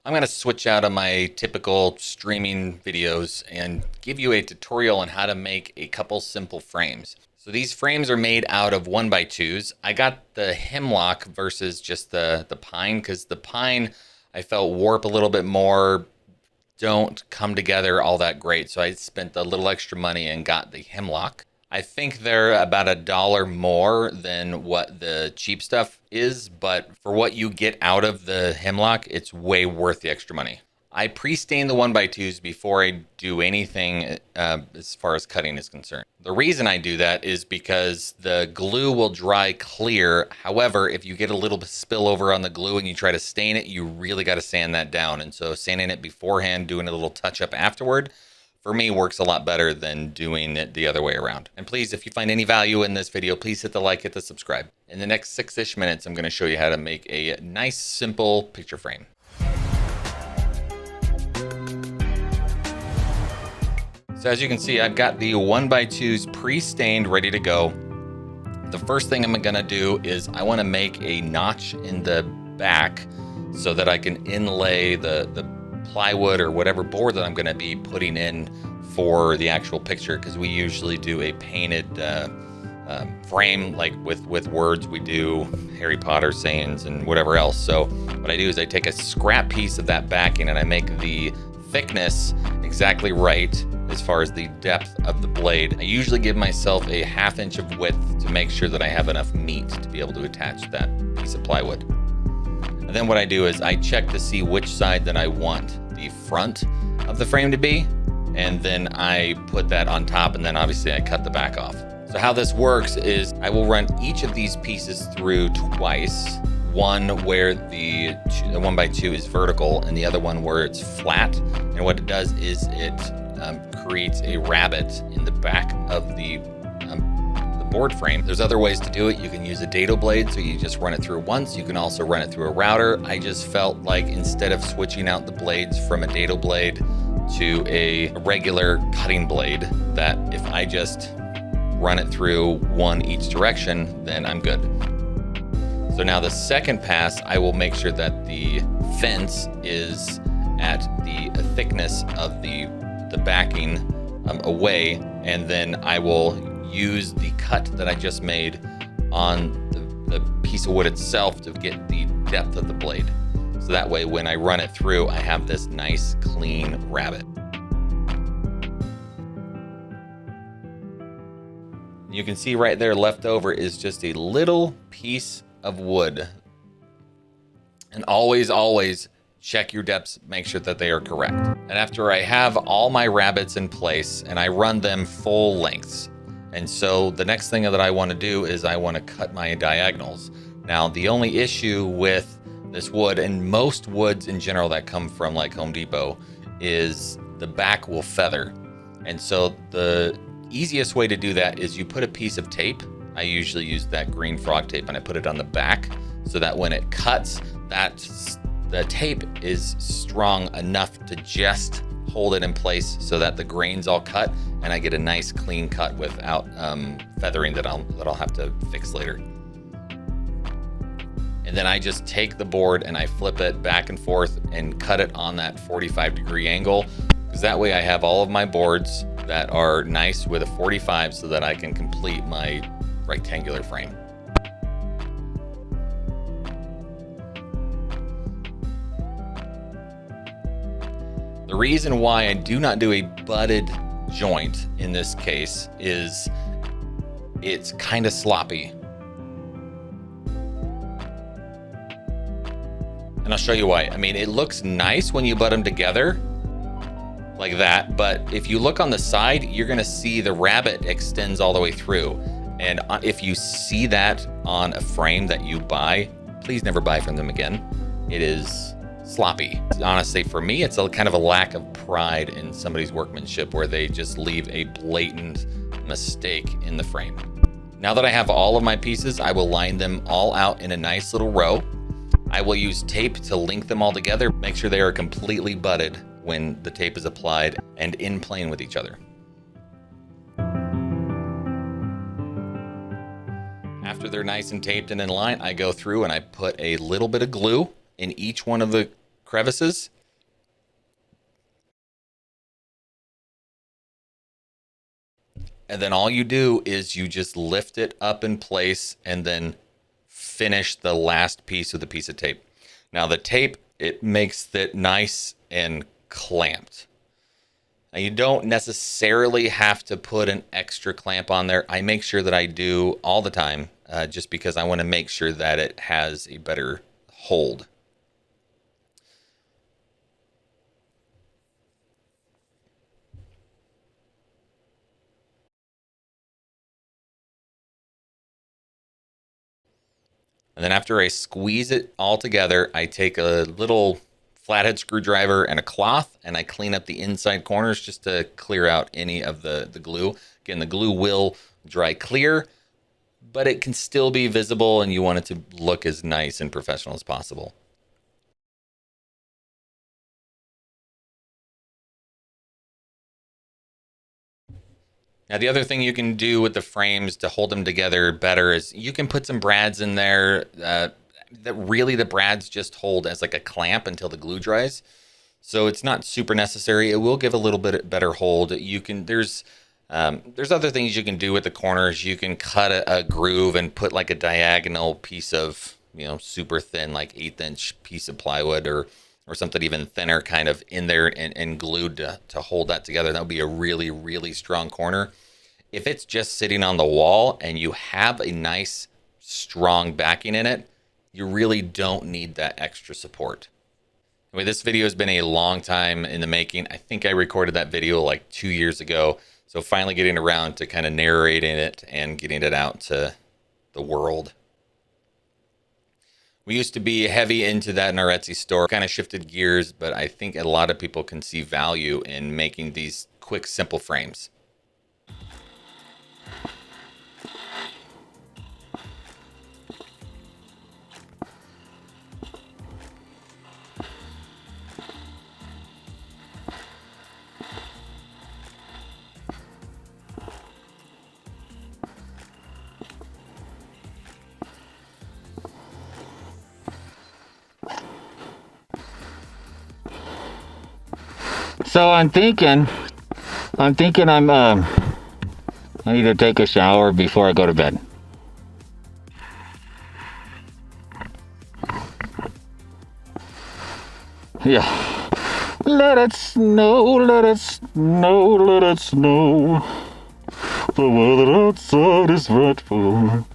I'm going to switch out of my typical streaming videos and give you a tutorial on how to make a couple simple frames. So these frames are made out of 1x2s. I got the hemlock versus just the pine because the pine I felt warp a little bit more, don't come together all that great. So I spent a little extra money and got the hemlock. I think they're about $1 more than what the cheap stuff is, but for what you get out of the hemlock, it's way worth the extra money. I pre-stain the 1x2s before I do anything as far as cutting is concerned. The reason I do that is because the glue will dry clear. However, if you get a little spillover on the glue and you try to stain it, you really got to sand that down. And so sanding it beforehand, doing a little touch-up afterward, for me works a lot better than doing it the other way around. And please, if you find any value in this video, please hit the like, hit the subscribe. In the next 6-ish minutes, I'm going to show you how to make a nice, simple picture frame. So as you can see, I've got the 1x2s pre-stained, ready to go. The first thing I'm going to do is I want to make a notch in the back so that I can inlay the plywood or whatever board that I'm going to be putting in for the actual picture, because we usually do a painted frame, like with words. We do Harry Potter sayings and whatever else. So what I do is I take a scrap piece of that backing and I make the thickness exactly right as far as the depth of the blade. I usually give myself a 1/2 inch of width to make sure that I have enough meat to be able to attach that piece of plywood. And then what I do is I check to see which side that I want the front of the frame to be, and then I put that on top, and then obviously I cut the back off. So how this works is I will run each of these pieces through twice. One where the 1x2 is vertical and the other one where it's flat. And what it does is it creates a rabbet in the back of the board frame. There's other ways to do it. You can use a dado blade, so you just run it through once. You can also run it through a router. I just felt like instead of switching out the blades from a dado blade to a regular cutting blade, that if I just run it through one each direction, then I'm good. So now the second pass, I will make sure that the fence is at the thickness of the backing away, and then I will use the cut that I just made on the piece of wood itself to get the depth of the blade. So that way when I run it through, I have this nice clean rabbet. You can see right there left over is just a little piece of wood. And always check your depths, make sure that they are correct. And after I have all my rabbets in place and I run them full lengths, and so the next thing that I want to do is I want to cut my diagonals. Now the only issue with this wood, and most woods in general that come from like Home Depot, is the back will feather. And so the easiest way to do that is you put a piece of tape. I usually use that green frog tape, and I put it on the back so that when it cuts, the tape is strong enough to just hold it in place so that the grain's all cut and I get a nice clean cut without feathering that I'll have to fix later. And then I just take the board and I flip it back and forth and cut it on that 45-degree angle, because that way I have all of my boards that are nice with a 45 so that I can complete my rectangular frame. The reason why I do not do a butted joint in this case is it's kind of sloppy. And I'll show you why. I mean, it looks nice when you butt them together like that, but if you look on the side, you're gonna see the rabbet extends all the way through. And if you see that on a frame that you buy, please never buy from them again. It is sloppy. Honestly, for me, it's a kind of a lack of pride in somebody's workmanship where they just leave a blatant mistake in the frame. Now that I have all of my pieces, I will line them all out in a nice little row. I will use tape to link them all together, make sure they are completely butted when the tape is applied and in plane with each other. After they're nice and taped and in line, I go through and I put a little bit of glue in each one of the crevices. And then all you do is you just lift it up in place and then finish the last piece with a piece of tape. Now the tape, it makes it nice and clamped. Now you don't necessarily have to put an extra clamp on there. I make sure that I do all the time, just because I want to make sure that it has a better hold. And then after I squeeze it all together, I take a little flathead screwdriver and a cloth, and I clean up the inside corners just to clear out any of the glue. Again, the glue will dry clear, but it can still be visible, and you want it to look as nice and professional as possible. Now, the other thing you can do with the frames to hold them together better is you can put some brads in there. That really, the brads just hold as like a clamp until the glue dries. So it's not super necessary. It will give a little bit better hold. You can there's other things you can do with the corners. You can cut a groove and put like a diagonal piece of, super thin, like 1/8 piece of plywood or something even thinner kind of in there and glued to hold that together. That would be a really, really strong corner. If it's just sitting on the wall and you have a nice strong backing in it, you really don't need that extra support. Anyway, this video has been a long time in the making. I think I recorded that video like 2 years ago. So finally getting around to kind of narrating it and getting it out to the world. We used to be heavy into that in our Etsy store, kind of shifted gears, but I think a lot of people can see value in making these quick, simple frames. So I'm thinking I need to take a shower before I go to bed. Yeah. Let it snow, let it snow, let it snow. The weather outside is frightful.